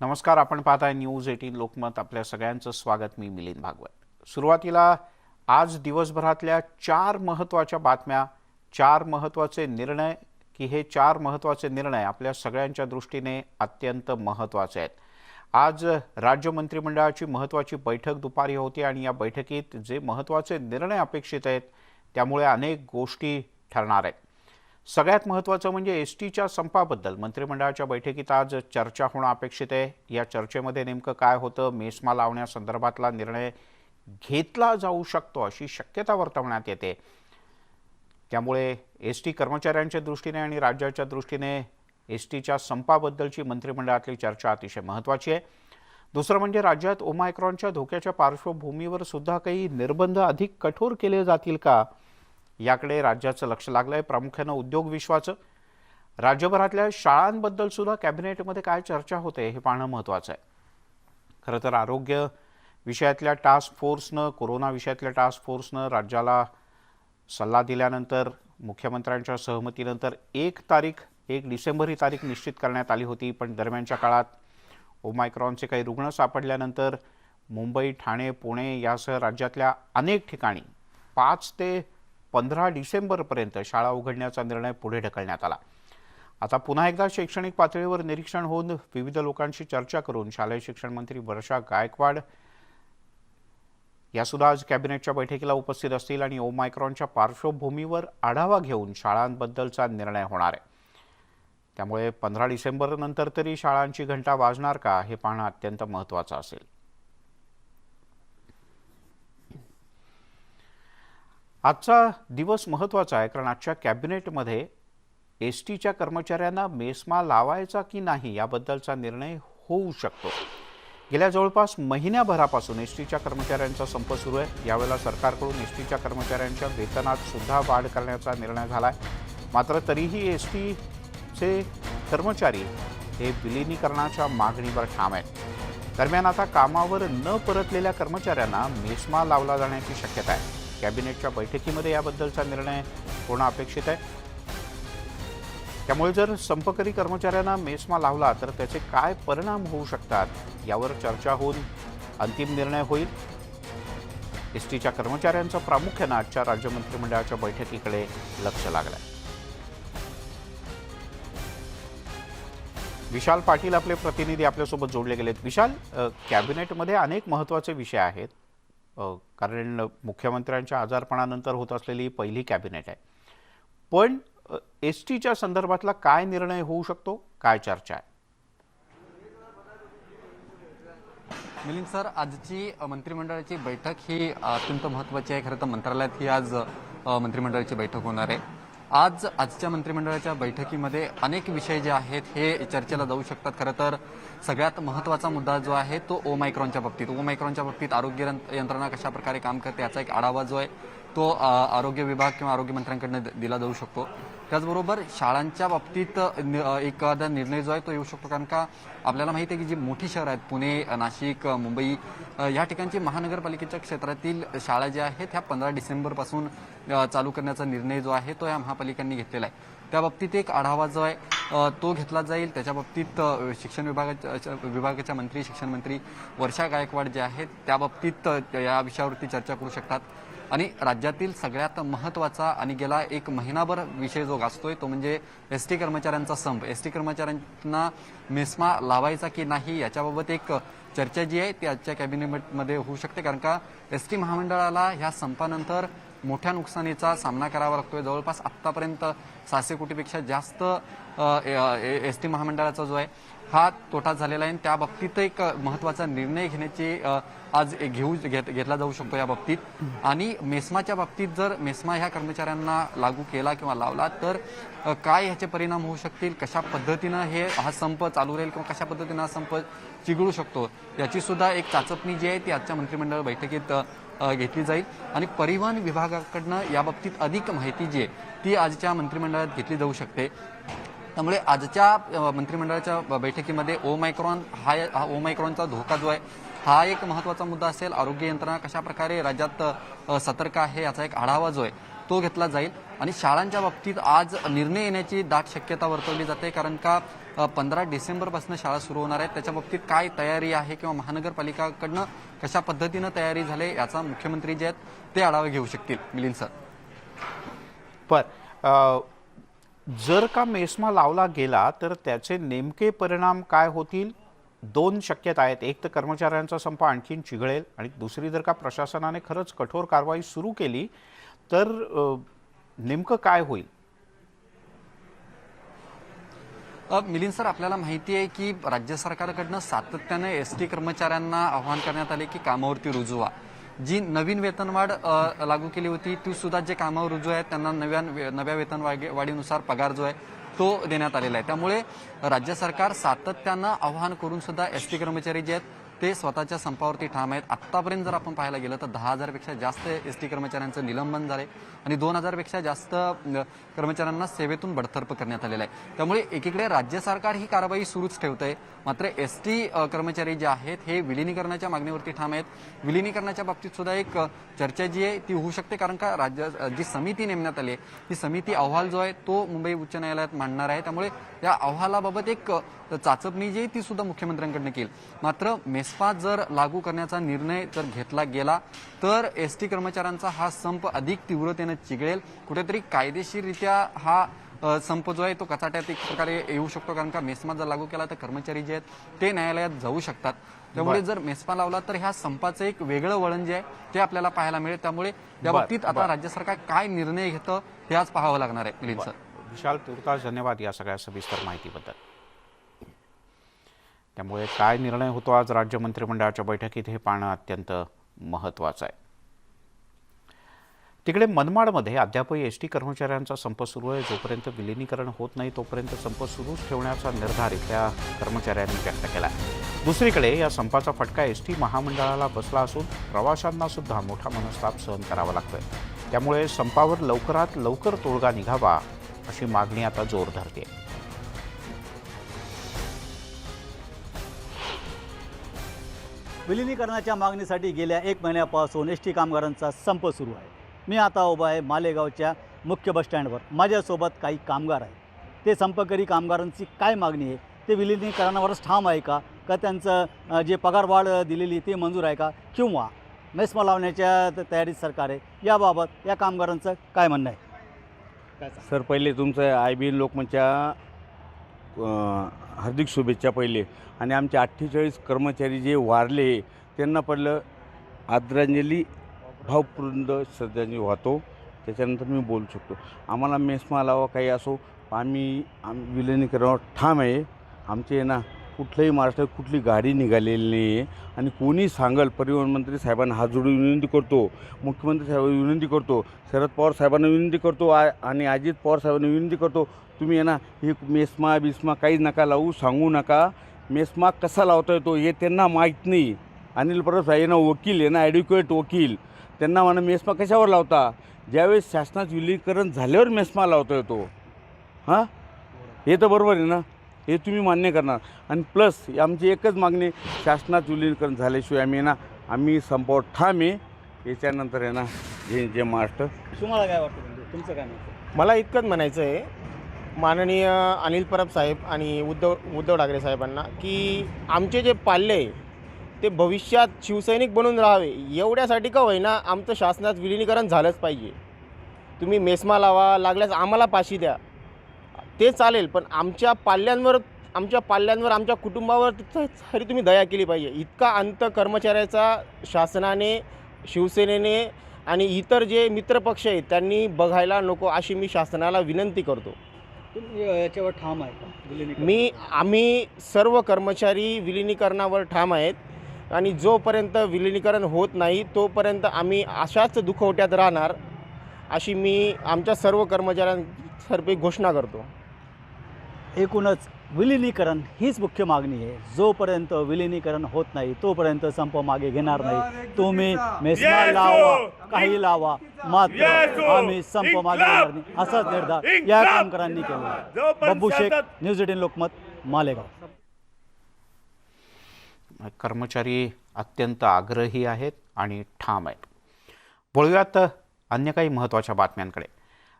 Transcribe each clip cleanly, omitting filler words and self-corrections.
नमस्कार. आपण पाहताय न्यूज 18 लोकमत. आपल्या सगळ्यांचं स्वागत. मी मिलिंद भागवत. सुरुवातीला आज दिवसभरातल्या 4 महत्त्वाच्या बातम्या, 4 महत्त्वाचे निर्णय की हे 4 महत्त्वाचे निर्णय आपल्या सगळ्यांच्या दृष्टीने अत्यंत महत्त्वाचे आहेत. आज राज्य मंत्रिमंडळाची महत्त्वाची बैठक दुपारी होती आणि या बैठकीत जे महत्त्वाचे निर्णय अपेक्षित आहेत त्यामुळे अनेक गोष्टी ठरणार आहेत. सगळ्यात महत्त्वाचं म्हणजे एसटीच्या संपाबद्दल मंत्रिमंडळाच्या बैठकीत आज चर्चा होणं अपेक्षित आहे. या चर्चेमध्ये नेमकं काय होतं, मेस्मा लावण्यासंदर्भातला निर्णय घेतला जाऊ शकतो अशी शक्यता वर्तवण्यात येते. त्यामुळे एसटी कर्मचाऱ्यांच्या दृष्टीने आणि राज्याच्या दृष्टीने एसटीच्या संपाबद्दलची मंत्रिमंडळातली चर्चा अतिशय महत्त्वाची आहे. दुसरं म्हणजे राज्यात ओमायक्रॉनच्या धोक्याच्या पार्श्वभूमीवर सुद्धा काही निर्बंध अधिक कठोर केले जातील का, याकडे राज्याचं लक्ष लागलं आहे. प्रामुख्यानं उद्योग विश्वाचं. राज्यभरातल्या शाळांबद्दल सुद्धा कॅबिनेटमध्ये काय चर्चा होते हे पाहणं महत्त्वाचं आहे. खरं तर आरोग्य विषयातल्या टास्क फोर्सनं, कोरोना विषयातल्या टास्क फोर्सनं राज्याला सल्ला दिल्यानंतर मुख्यमंत्र्यांच्या सहमतीनंतर 1 डिसेंबर ही तारीख निश्चित करण्यात आली होती. पण दरम्यानच्या काळात ओमायक्रॉनचे काही रुग्ण सापडल्यानंतर मुंबई, ठाणे, पुणे यासह राज्यातल्या अनेक ठिकाणी 5 ते 15 डिसेंबरपर्यंत शाळा उघडण्याचा निर्णय पुढे ढकलण्यात आला. आता पुन्हा एकदा शैक्षणिक पातळीवर निरीक्षण होऊन विविध लोकांशी चर्चा करून शालेय शिक्षण मंत्री वर्षा गायकवाड यासुद्धा आज कॅबिनेटच्या बैठकीला उपस्थित असतील आणि ओमायक्रॉनच्या पार्श्वभूमीवर आढावा घेऊन शाळांबद्दलचा निर्णय होणार आहे. त्यामुळे 15 डिसेंबर नंतर तरी शाळांची घंटा वाजणार का हे पाहणं अत्यंत महत्त्वाचं असेल. आजचा दिवस महत्त्वाचा आहे कारण आजच्या कॅबिनेटमध्ये एसटीच्या कर्मचाऱ्यांना मेस्मा लावायचा की नाही याबद्दलचा निर्णय होऊ शकतो. गेल्या जवळपास महिन्याभरापासून एसटीच्या कर्मचाऱ्यांचा संप सुरू आहे. यावेळेला सरकारकडून एसटीच्या कर्मचाऱ्यांच्या वेतनात सुद्धा वाढ करण्याचा निर्णय झाला आहे. मात्र तरीही एसटीचे कर्मचारी हे विलिनीकरणाच्या मागणीवर ठाम आहेत. दरम्यान आता कामावर न परतलेल्या कर्मचाऱ्यांना मेस्मा लावला जाण्याची शक्यता आहे. कॅबिनेटच्या बैठकीमध्ये याबद्दलचा निर्णय होणं अपेक्षित आहे. त्यामुळे जर संपकरी कर्मचाऱ्यांना मेस्मा लावला तर त्याचे काय परिणाम होऊ शकतात यावर चर्चा होऊन अंतिम निर्णय होईल. एसटीच्या कर्मचाऱ्यांचं प्रामुख्यानं आजच्या राज्य मंत्रिमंडळाच्या बैठकीकडे लक्ष लागलं आहे. विशाल पाटील आपले प्रतिनिधी आपल्यासोबत जोडले गेलेत. विशाल, कॅबिनेटमध्ये अनेक महत्त्वाचे विषय आहेत कारण मुख्यमंत्र्यांच्या आजारपणानंतर होत असलेली पहिली कॅबिनेट आहे. पण एसटीच्या संदर्भातला काय निर्णय होऊ शकतो, काय चर्चा आहे? मिलिंद सर, आजची मंत्रिमंडळाची बैठक ही अत्यंत महत्त्वाची आहे. खरं तर मंत्रालयात ही आज मंत्रिमंडळाची बैठक होणार आहे. आजच्या मंत्रिमंडळाच्या बैठकीमध्ये अनेक विषय जे आहेत हे चर्चेला जाऊ शकतात. खरं तर सगळ्यात महत्त्वाचा मुद्दा जो आहे तो ओमायक्रॉनच्या बाबतीत आरोग्य यंत्रणा कशा प्रकारे काम करते याचा एक आढावा जो आहे तो आरोग्य विभाग किंवा आरोग्यमंत्र्यांकडून दिला जाऊ शकतो. त्याचबरोबर शाळांच्या बाबतीत एखादा निर्णय जो आहे तो येऊ शकतो कारण का आपल्याला माहिती आहे की जी मोठी शहरं आहेत पुणे, नाशिक, मुंबई या ठिकाणची महानगरपालिकेच्या क्षेत्रातील शाळा ज्या आहेत ह्या 15 डिसेंबरपासून चालू करण्याचा निर्णय जो आहे तो या महापालिकांनी घेतलेला आहे. त्या बाबतीत एक आढावा जो आहे तो घेतला जाईल. त्याच्या बाबतीत शिक्षण विभागाच्या शिक्षण मंत्री वर्षा गायकवाड जे आहेत त्या बाबतीत या विषयावरती चर्चा करू शकतात. आणि राज्यातील सगळ्यात महत्त्वाचा आणि गेला 1 महिनाभर विषय जो गाजतोय तो म्हणजे एसटी कर्मचाऱ्यांचा संप. एसटी कर्मचाऱ्यांना मेस्मा लावायचा की नाही याच्याबाबत एक चर्चा जी आहे ती आजच्या कॅबिनेटमध्ये होऊ शकते कारण का एसटी महामंडळाला ह्या संपानंतर मोठ्या नुकसानीचा सामना करावा लागतोय. जवळपास आत्तापर्यंत 600 कोटीपेक्षा जास्त एसटी महामंडळाचा जो आहे हा तोटा झालेला आहे. त्या बाबतीत एक महत्त्वाचा निर्णय घेण्याची आज घेतला जाऊ शकतो या बाबतीत. आणि मेस्माच्या बाबतीत जर मेस्मा ह्या कर्मचाऱ्यांना लागू केला किंवा लावला तर काय ह्याचे परिणाम होऊ शकतील, कशा पद्धतीनं हा संप चालू राहील किंवा कशा पद्धतीनं हा संप चिघळू शकतो याची सुद्धा एक चाचपणी जी आहे ती आजच्या मंत्रिमंडळ बैठकीत घेतली जाईल. आणि परिवहन विभागाकडनं याबाबतीत अधिक माहिती जी आहे ती आजच्या मंत्रिमंडळात घेतली जाऊ शकते. त्यामुळे आजच्या मंत्रिमंडळाच्या बैठकीमध्ये ओमायक्रॉनचा धोका जो आहे हा एक महत्त्वाचा मुद्दा असेल. आरोग्य यंत्रणा कशा प्रकारे राज्यात सतर्क आहे याचा एक आढावा जो आहे तो घेतला जाईल. आणि शाळांच्या बाबतीत आज निर्णय येण्याची दाट शक्यता वर्तवली जाते कारण का 15 डिसेंबरपासून शाळा सुरू होणार आहेत, त्याच्या बाबतीत काय तयारी आहे किंवा महानगरपालिकाकडनं कशा पद्धतीनं तयारी झाली याचा मुख्यमंत्री जे आहेत ते आढावा घेऊ शकतील. मिलिंद सर, पण जर का मेस्मा लावला गेला तर त्याचे नेमके परिणाम काय होतील? दोन शक्यता आहेत. एक तर कर्मचाऱ्यांचा संप आणखीन चिघळेल आणि दुसरी जर का प्रशासनाने खरंच कठोर कारवाई सुरू केली तर नेमकं काय होईल? मिलिंद सर, आपल्याला माहिती आहे की राज्य सरकारकडनं सातत्याने एसटी कर्मचाऱ्यांना आवाहन करण्यात आले की कामावरती रुजू व्हा. जी नवीन वेतनवाढ लागू केली होती ती सुद्धा जे कामावर रुजू आहेत त्यांना नव्या वेतन वाढीनुसार पगार जो आहे तो देण्यात आलेला आहे. त्यामुळे राज्य सरकार सातत्यानं आवाहन करून सुद्धा एसटी कर्मचारी जे आहेत ते स्वतःच्या संपावरती ठाम आहेत. आत्तापर्यंत जर आपण पाहायला गेलं तर 10,000पेक्षा जास्त एसटी कर्मचाऱ्यांचं निलंबन झालंय आणि 2,000पेक्षा जास्त कर्मचाऱ्यांना सेवेतून बडतर्फ करण्यात आलेलं आहे. त्यामुळे एकीकडे राज्य सरकार ही कारवाई सुरूच ठेवतंय, मात्र एसटी कर्मचारी जे आहेत हे विलिनीकरणाच्या मागणीवरती ठाम आहेत. विलिनीकरणाच्या बाबतीत सुद्धा एक चर्चा जी आहे ती होऊ शकते, कारण का जी समिती नेमण्यात आली आहे ती समिती अहवाल जो आहे तो मुंबई उच्च न्यायालयात मांडणार आहे. त्यामुळे या अहवालाबाबत एक चाचपणी जी आहे ती सुद्धा मुख्यमंत्र्यांकडनं केली. मात्र मेस्मा जर लागू करण्याचा निर्णय जर घेतला गेला तर एसटी कर्मचाऱ्यांचा हा संप अधिक तीव्रतेने चिघळेल. कुठेतरी कायदेशीररित्या हा संप जो आहे तो कचाट्यात एक प्रकारे येऊ शकतो, कारण का मेस्मा जर लागू केला तर कर्मचारी जे आहेत ते न्यायालयात जाऊ शकतात. त्यामुळे जर मेस्मा लावला तर ह्या संपाचं एक वेगळं वळण जे आहे ते आपल्याला पाहायला मिळेल. त्यामुळे त्या बाबतीत आता राज्य सरकार काय निर्णय घेतं हे आज पाहावं लागणार आहे. मिलिंद सर, विशाल तुर्तास धन्यवाद या सगळ्या सविस्तर माहितीबद्दल. त्यामुळे काय निर्णय होतो आज राज्य मंत्रिमंडळाच्या बैठकीत हे पाहणं अत्यंत महत्त्वाचं आहे. तिकडे मनमाडमध्ये अद्यापही एसटी कर्मचाऱ्यांचा संप सुरू आहे. जोपर्यंत विलिनीकरण होत नाही तोपर्यंत संप सुरूच ठेवण्याचा निर्धार इथल्या कर्मचाऱ्यांनी व्यक्त केला आहे. दुसरीकडे या संपाचा फटका एसटी महामंडळाला बसला असून प्रवाशांना सुद्धा मोठा मनस्ताप सहन करावा लागतोय. त्यामुळे संपावर लवकरात लवकर तोडगा निघावा अशी मागणी आता जोर धरते. विलिनीकरणाच्या मागणीसाठी गेल्या 1 महिन्यापासून एसटी कामगारांचा संप सुरू आहे. मी आता उभा आहे मालेगावच्या मुख्य बसस्टँडवर. माझ्यासोबत काही कामगार आहेत. ते संपकरी कामगारांची काय मागणी आहे, ते विलिनीकरणावरच ठाम आहे का त्यांचं जे पगारवाढ दिलेली ते मंजूर आहे का, किंवा मेस्मा लावण्याच्या तयारीत सरकार आहे, याबाबत या कामगारांचं काय म्हणणं आहे? काय सर, पहिले तुमचं IBN लोकमतच्या हार्दिक शुभेच्छा पहिले. आणि आमचे 48 कर्मचारी जे वारले त्यांना पहिलं आदरांजली भावपूर्ण श्रद्धांजली वाहतो. त्याच्यानंतर मी बोलू शकतो. आम्हाला मेस्मा लावा काही असो, आम्ही विलिनीकरणावर ठाम आहे. आमचे ना कुठल्याही महाराष्ट्रात कुठली गाडी निघालेली नाही आहे. आणि कोणी सांगल, परिवहन मंत्री साहेबांना हात जोडून विनंती करतो, मुख्यमंत्री साहेबांना विनंती करतो, शरद पवार साहेबांना विनंती करतो आणि अजित पवार साहेबांना विनंती करतो, तुम्ही आहे ना हे मेस्मा बिस्मा काही नका लावू, सांगू नका. मेस्मा कसा लावता येतो हे त्यांना माहीत नाही. अनिल परब साहेब ना वकील आहे ना, ॲडव्होकेट वकील, त्यांना म्हणा मेस्मा कशावर लावता. ज्यावेळेस शासनात विलीनीकरण झाल्यावर मेस्मा लावता येतो. हां, हे तर बरोबर आहे ना, हे तुम्ही मान्य करणार. आणि प्लस आमची एकच मागणी, शासनात विलीनीकरण झाल्याशिवाय आम्ही संपावर ठाम आहे. याच्यानंतर आहे ना जे महाराष्ट्र. तुम्हाला काय वाटतं, म्हणजे तुमचं काय म्हणतं? मला इतकंच म्हणायचं आहे माननीय अनिल परब साहेब आणि उद्धव ठाकरे साहेबांना, की आमचे जे पाल्य आहे ते भविष्यात शिवसैनिक बनून राहावे, एवढ्यासाठी का होईना आमचं शासनात विलिनीकरण झालंच पाहिजे. तुम्ही मेस्मा लावा, लागल्यास आम्हाला पाशी द्या, ते चालेल, पण आमच्या पाल्यांवर आमच्या कुटुंबावर तरी तुम्ही दया केली पाहिजे. इतका अंत कर्मचाऱ्याचा शासनाने, शिवसेनेने आणि इतर जे मित्रपक्ष आहेत त्यांनी बघायला नको, अशी मी शासनाला विनंती करतो. तुम्ही याच्यावर ठाम आहे का विलिनीकरण? आम्ही सर्व कर्मचारी विलिनीकरणावर ठाम आहेत. आणि जोपर्यंत विलिनीकरण होत नाही तोपर्यंत आम्ही अशाच दुखवट्यात राहणार, अशी मी आमच्या सर्व कर्मचाऱ्यांतर्फे घोषणा करतो. एकूणच विलिनीकरण हीच मुख्य मागणी आहे. जोपर्यंत विलिनीकरण होत नाही तोपर्यंत संप मागे घेणार नाही. तुम्ही मेस्मा लावा, काही लावा, मात्र आम्ही संप मागे घेणार नाही, असाच निर्धार या कामगारांनी केला. बब्बू शेख, न्यूज 18 लोकमत, मालेगाव. कर्मचारी अत्यंत आग्रही आहेत आणि ठाम आहेत. वळूयात अन्य काही महत्त्वाच्या बातम्यांकडे.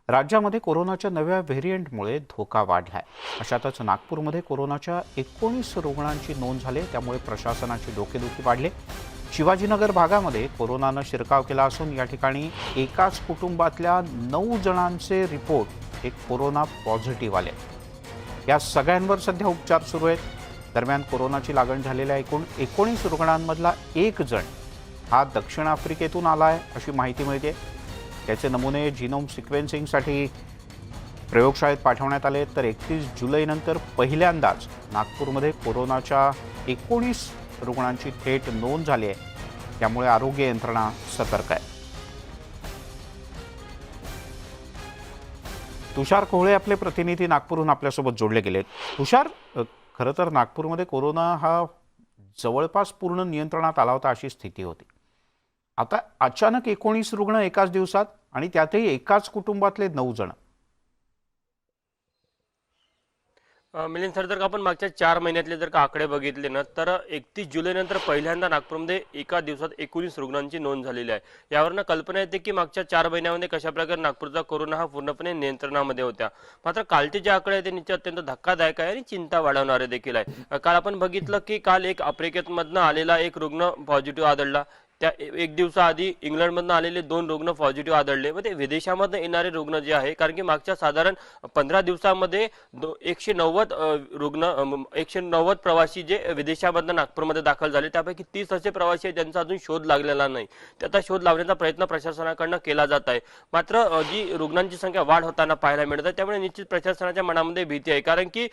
राज्यामध्ये कोरोनाच्या नव्या व्हेरियंटमुळे धोका वाढलाय. अशातच नागपूरमध्ये कोरोनाच्या 19 रुग्णांची नोंद झाली. त्यामुळे प्रशासनाची डोकेदुखी वाढली. शिवाजीनगर भागामध्ये कोरोनानं शिरकाव केला असून या ठिकाणी एकाच कुटुंबातल्या 9 जणांचे रिपोर्ट हे कोरोना पॉझिटिव्ह आले. या सगळ्यांवर सध्या उपचार सुरू आहेत. दरम्यान कोरोनाची लागण झालेल्या एकूण 19 रुग्णांमधला एक जण हा दक्षिण आफ्रिकेतून आला आहे अशी माहिती मिळते. त्याचे नमुने जीनोम सिक्वेन्सिंगसाठी प्रयोगशाळेत पाठवण्यात आले. तर 31 जुलैनंतर पहिल्यांदाच नागपूरमध्ये कोरोनाच्या 19 रुग्णांची थेट नोंद झाली आहे. त्यामुळे आरोग्य यंत्रणा सतर्क आहे. तुषार कोहळे आपले प्रतिनिधी नागपूरहून आपल्यासोबत जोडले गेलेत. तुषार, खरं तर नागपूरमध्ये कोरोना हा जवळपास पूर्ण नियंत्रणात आला होता अशी स्थिती होती. आता अचानक 19 रुग्ण एकाच दिवसात आणि त्यातही एकाच कुटुंबातले 9 जण. मिलिंद सर, जर का आपण मागच्या 4 महिन्यातले जर का आकडे बघितले ना, तर 31 जुलैनंतर पहिल्यांदा नागपूरमध्ये एका दिवसात 19 रुग्णांची नोंद झालेली आहे. यावरनं कल्पना येते की मागच्या 4 महिन्यामध्ये कशाप्रकारे नागपूरचा कोरोना हा पूर्णपणे नियंत्रणामध्ये होता. मात्र कालचे जे आकडे आहेत ते निश्चित अत्यंत धक्कादायक आहे आणि चिंता वाढवणारे देखील आहे. काल आपण बघितलं की काल एक आफ्रिकेमधनं आलेला एक रुग्ण पॉझिटिव्ह आढळला. त्या एक दिवसाआधी इंग्लंडमधनं आलेले 2 रुग्ण पॉझिटिव्ह आढळले. मग ते विदेशामधनं येणारे रुग्ण जे आहे, कारण की मागच्या साधारण 15 दिवसामध्ये 190 रुग्ण 190 प्रवासी जे विदेशामधनं नागपूरमध्ये दाखल झाले. त्यापैकी 30 असे प्रवासी आहेत ज्यांचा अजून शोध लागलेला नाही. त्याचा शोध लावण्याचा प्रयत्न प्रशासनाकडनं केला जात आहे. मात्र जी रुग्णांची संख्या वाढ होताना पाहायला मिळत आहे. त्यामुळे निश्चित प्रशासनाच्या मनामध्ये भीती आहे. कारण की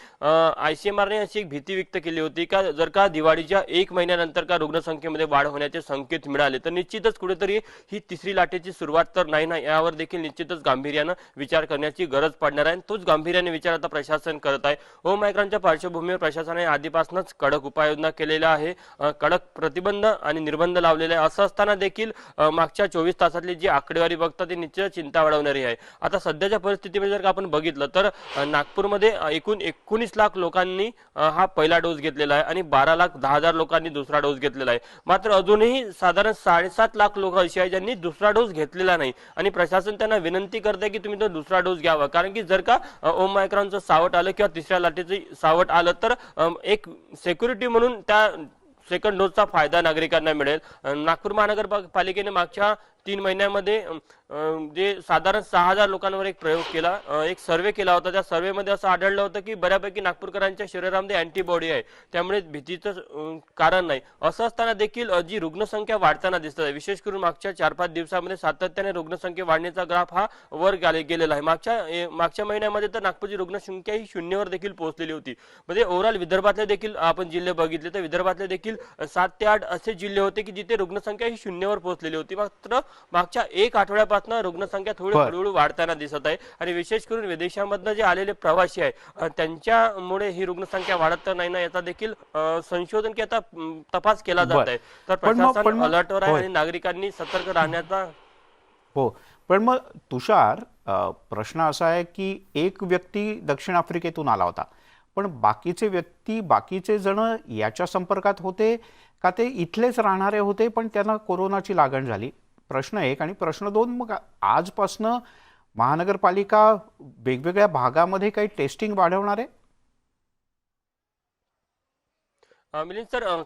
ICMRने अशी एक भीती व्यक्त केली होती का जर का दिवाळीच्या 1 महिन्यानंतर का रुग्णसंख्येमध्ये वाढ होण्याचे संकेत मिळाले तर निश्चितच कुठेतरी ही तिसरी लाटेची सुरुवात तर नाही ना, यावर देखील निश्चितच गांभीर्यानं विचार करण्याची गरज पडणार आहे. तोच गांभीर्याने विचार आता प्रशासन करत आहे. ओमायक्रॉनच्या पार्श्वभूमीवर प्रशासनाने आधीपासूनच कडक उपाययोजना केलेल्या आहे. कडक प्रतिबंध आणि निर्बंध लावलेले आहे. असं असताना देखील मागच्या 24 तासातली जी आकडेवारी बघता ती निश्चित चिंता वाढवणारी आहे. आता सध्याच्या परिस्थितीमध्ये जर का आपण बघितलं तर नागपूरमध्ये एकूण 19 लाख लोकांनी हा पहिला डोस घेतलेला आहे आणि 12,10,000 लोकांनी दुसरा डोस घेतलेला आहे. मात्र अजूनही साधारण 7.5 लाख लोक अशी आहेत ज्यांनी दुसरा डोस घेतलेला नाही आणि प्रशासन त्यांना विनंती करते की तुम्ही तो दुसरा डोस घ्यावा. कारण की जर का ओमायक्रॉनचं सावट आलं किंवा तिसऱ्या लाटेचं सावट आलं तर एक सिक्युरिटी म्हणून त्या सेकंड डोसचा फायदा नागरिकांना मिळेल. नागपूर महानगरपालिकेने मागच्या 3 महिन्यामध्ये जे साधारण 6,000 लोकांवर एक प्रयोग केला, एक सर्वे केला होता. त्या सर्वेमध्ये असं आढळलं होतं की बऱ्यापैकी नागपूरकरांच्या शरीरामध्ये अँटीबॉडी आहे, त्यामुळे भीतीचं कारण नाही. असं असताना देखील जी रुग्णसंख्या वाढताना दिसत आहे, विशेष करून मागच्या 4-5 दिवसामध्ये सातत्याने रुग्णसंख्या वाढण्याचा ग्राफ हा वर गेलेला आहे. मागच्या महिन्यामध्ये तर नागपूरची रुग्णसंख्या ही 0 देखील पोहोचलेली होती. म्हणजे ओव्हरऑल विदर्भातले देखील आपण जिल्हे बघितले तर विदर्भातले देखील 7 ते 8 असे जिल्हे होते की जिथे रुग्णसंख्या ही 0 पोहोचलेली होती. मात्र मागच्या 1 आठवड्यापासून रुग्णसंख्या थोडी हळूहळू वाढताना दिसत आहे आणि विशेष करून विदेशामधनं जे आलेले प्रवासी आहे त्यांच्यामुळे ही रुग्णसंख्या वाढत तर नाही ना, याचा देखील संशोधन की आता तपास केला जात आहे. तर प्रशासन अलर्टवर आहे आणि नागरिकांनी सतर्क राहण्याचा. हो, पण मग तुषार, प्रश्न असा आहे की एक व्यक्ती दक्षिण आफ्रिकेतून आला होता, पण बाकीचे जण याच्या संपर्कात होते का ते इथलेच राहणारे होते पण त्यांना कोरोनाची लागण झाली? प्रश्न 1. आणि प्रश्न 2, मग आजपासनं महानगरपालिका वेगवेगळ्या भागामध्ये काही टेस्टिंग वाढवणार आहे? मिलिंद सर,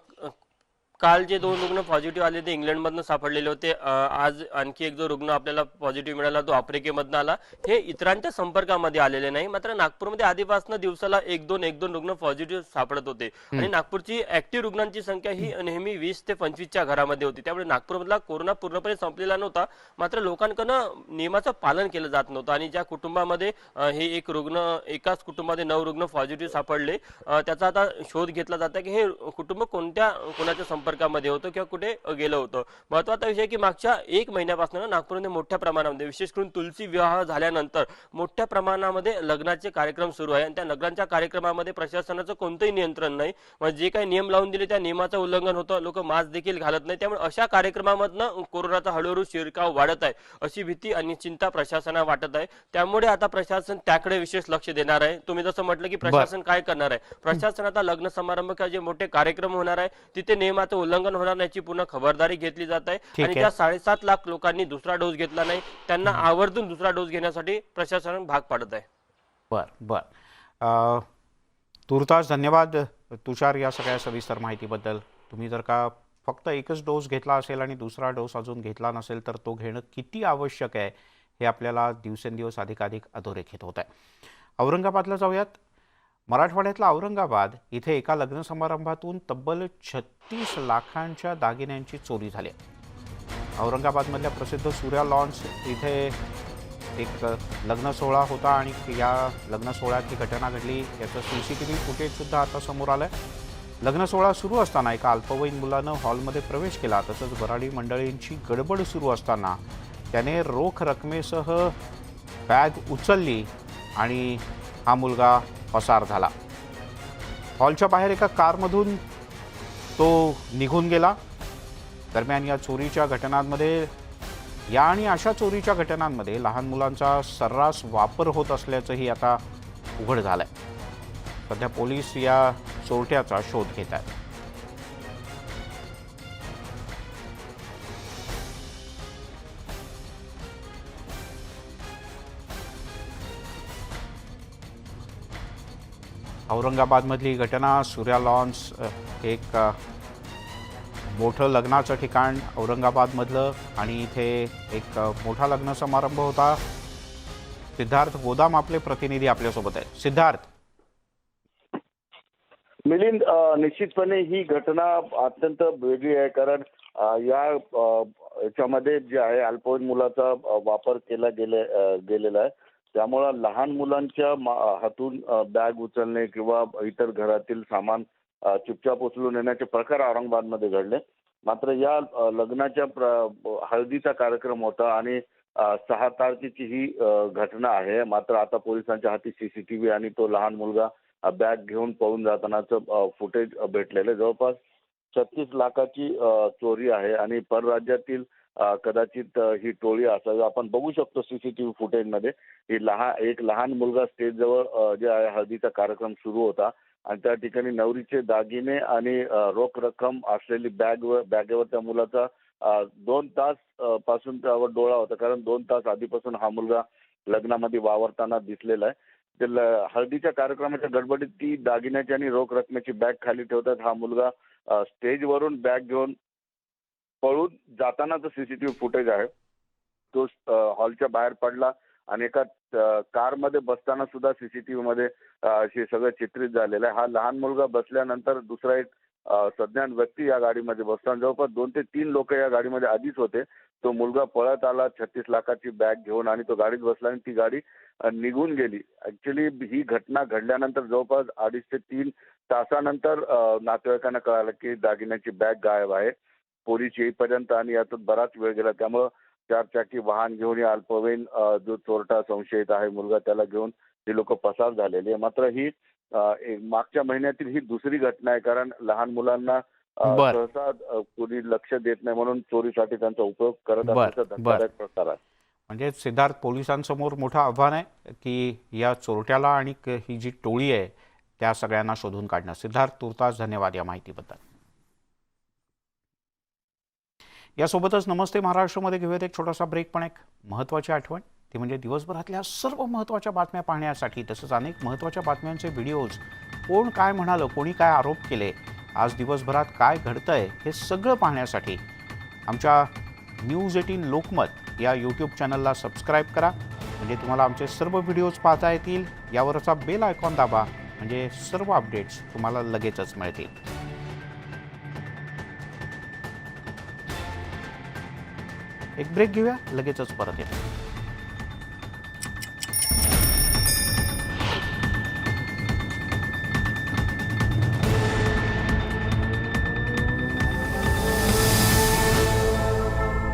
काल जे 2 रुग्ण पॉझिटिव्ह आले ते इंग्लंडमधनं सापडलेले होते. आज आणखी एक जो रुग्ण आपल्याला पॉझिटिव्ह मिळाला तो आफ्रिकेमधनं आला. हे इतरांच्या संपर्कामध्ये आलेले नाही. मात्र नागपूरमध्ये आधीपासून दिवसाला 1-2 रुग्ण पॉझिटिव्ह सापडत होते आणि नागपूरची ऍक्टिव्ह रुग्णांची संख्या ही नेहमी 20 ते 25च्या घरामध्ये होती. त्यामुळे नागपूरमधला कोरोना पूर्णपणे संपलेला नव्हता. मात्र लोकांकडनं नियमाचं पालन केलं जात नव्हतं आणि ज्या कुटुंबामध्ये हे एक रुग्ण, एकाच कुटुंबामध्ये 9 रुग्ण पॉझिटिव्ह सापडले, त्याचा आता शोध घेतला जातो की हे कुटुंब कोणाच्या संपर्कामध्ये होतं किंवा कुठे गेलं होतं. महत्वाचा विषय की मागच्या 1 महिन्यापासून नागपूरमध्ये मोठ्या प्रमाणामध्ये, विशेष करून तुलसी विवाह झाल्यानंतर मोठ्या प्रमाणामध्ये लग्नाचे कार्यक्रम सुरू आहे आणि त्या लग्नाच्या कार्यक्रमामध्ये प्रशासनाचं कोणतंही नियंत्रण नाही. म्हणजे जे काही नियम लावून दिले त्या नियमाचं उल्लंघन होतं. लोक मास्क देखील घालत नाही. त्यामुळे अशा कार्यक्रमामधनं कोरोनाचा हळूहळू शिरकाव वाढत आहे अशी भीती आणि चिंता प्रशासनाला वाटत आहे. त्यामुळे आता प्रशासन त्याकडे विशेष लक्ष देणार आहे. तुम्ही जसं म्हटलं की प्रशासन काय करणार आहे, प्रशासन आता लग्न समारंभ किंवा जे मोठे कार्यक्रम होणार आहे तिथे नियमाचं नियमाचं उल्लंघन होणार नाही याची पूर्ण खबरदारी घेतली जात आहे. ठीक आणि आहे. ज्या 7.5 लाख लोकांनी दुसरा डोस घेतला नाही त्यांना आवर्जून दुसरा डोस घेण्यासाठी प्रशासन भाग पाडत आहे. बर तुर्तास धन्यवाद तुषार या सगळ्या सविस्तर माहितीबद्दल. तुम्ही जर का फक्त एकच डोस घेतला असेल आणि दुसरा डोस अजून घेतला नसेल तर तो घेणं किती आवश्यक आहे हे आपल्याला दिवसेंदिवस अधिकाधिक अधोरेखित होत आहे. औरंगाबादला जाऊयात. मराठवाड्यातला औरंगाबाद इथे एका लग्न समारंभातून तब्बल 36 लाखांच्या दागिन्यांची चोरी झाली आहे. औरंगाबादमधल्या प्रसिद्ध सूर्या लॉन्स इथे एक लग्न सोहळा होता आणि या लग्न सोहळ्यात ही घटना घडली. याचं CCTV फुटेजसुद्धा आता समोर आलं आहे. लग्न सोहळा सुरू असताना एका अल्पवयीन मुलानं हॉलमध्ये प्रवेश केला. तसंच वऱ्हाडी मंडळींची गडबड सुरू असताना त्याने रोख रकमेसह बॅग उचलली आणि हा मुलगा पसार झाला. हॉलच्या बाहेर एका कारमधून तो निघून गेला. दरम्यान या चोरीच्या घटनांमध्ये आणि अशा चोरीच्या घटनांमध्ये लहान मुलांचा सर्रास वापर होत असल्याचंही आता उघड झालंय. सध्या पोलीस या चोरट्याचा शोध घेत आहेत. औरंगाबादमधली घटना सूर्या लॉन्स एक मोठं लग्नाचं ठिकाण औरंगाबादमधलं आणि इथे एक मोठा लग्न समारंभ होता. सिद्धार्थ गोदाम आपले प्रतिनिधी आपल्यासोबत आहेत. सिद्धार्थ. मिलिंद, निश्चितपणे ही घटना अत्यंत वेगळी आहे कारण याच्यामध्ये जे आहे अल्पवयीन मुलाचा वापर केला गेलेला आहे. त्यामुळं लहान मुलांच्या हातून बॅग उचलणे किंवा इतर घरातील सामान चुपचाप उचलून येण्याचे प्रकार औरंगाबादमध्ये घडले. मात्र या लग्नाच्या हळदीचा कार्यक्रम होता आणि 6 तारखेची ही घटना आहे. मात्र आता पोलिसांच्या हाती CCTV आणि तो लहान मुलगा बॅग घेऊन पळून जातानाचं फुटेज भेटलेलं. जवळपास 36 लाखाची चोरी आहे आणि परराज्यातील कदाचित ही टोळी असावी. आपण बघू शकतो CCTV फुटेजमध्ये एक लहान मुलगा स्टेजजवळ जे आहे हळदीचा कार्यक्रम सुरू होता आणि त्या ठिकाणी नवरीचे दागिने आणि रोख रक्कम असलेली बॅगेवर त्या मुलाचा 2 तास पासून त्यावर डोळा होता कारण 2 तास आधीपासून हा मुलगा लग्नामध्ये वावरताना दिसलेला आहे. ते हळदीच्या कार्यक्रमाच्या गडबडीत ती दागिन्याची आणि रोख रकमेची बॅग खाली ठेवतात. हा मुलगा स्टेजवरून बॅग घेऊन पळून जातानाचं CCTV फुटेज आहे. तो हॉलच्या बाहेर पडला आणि एका कारमध्ये बसताना सुद्धा CCTV मध्ये हे सगळं चित्रित झालेलं आहे. हा लहान मुलगा बसल्यानंतर दुसरा एक सज्ञान व्यक्ती या गाडीमध्ये बसतो आणि जवळपास 2 ते 3 लोक या गाडीमध्ये आधीच होते. तो मुलगा पळत आला 36 लाखाची बॅग घेऊन आणि तो गाडीत बसला आणि ती गाडी निघून गेली. ऍक्च्युली ही घटना घडल्यानंतर जवळपास 2.5 ते 3 तासानंतर नातेवाईकांना कळालं की दागिन्याची बॅग गायब आहे. पोलीस येईपर्यंत आणि यातच बराच वेळ गेला. त्यामुळं 4 चाकी वाहन घेऊन या अल्पवयीन जो चोरटा संशयित आहे मुलगा त्याला घेऊन ही लोक पसार झालेली आहे. मात्र ही मागच्या महिन्यातील ही दुसरी घटना आहे कारण लहान मुलांना सहसा कोणी लक्ष देत नाही म्हणून चोरीसाठी त्यांचा उपयोग करत असल्याचा धक्कादायक प्रकार आहे. म्हणजे सिद्धार्थ, पोलिसांसमोर मोठं आव्हान आहे की या चोरट्याला आणि ही जी टोळी आहे त्या सगळ्यांना शोधून काढणं. सिद्धार्थ, तुर्तास धन्यवाद या माहितीबद्दल. यासोबतच नमस्ते महाराष्ट्रामध्ये घेऊयात एक छोटासा ब्रेक. पण एक महत्त्वाची आठवण, ती म्हणजे दिवसभरातल्या सर्व महत्त्वाच्या बातम्या पाहण्यासाठी तसंच अनेक महत्त्वाच्या बातम्यांचे व्हिडिओज, कोण काय म्हणालं, कोणी काय आरोप केले, आज दिवसभरात काय घडतंय हे सगळं पाहण्यासाठी आमच्या न्यूज 18 लोकमत या यूट्यूब चॅनलला सबस्क्राईब करा. म्हणजे तुम्हाला आमचे सर्व व्हिडिओज पाहता येतील. यावरचा बेल आयकॉन दाबा म्हणजे सर्व अपडेट्स तुम्हाला लगेचच मिळतील. एक ब्रेक घेऊया, लगेचच परत येतो.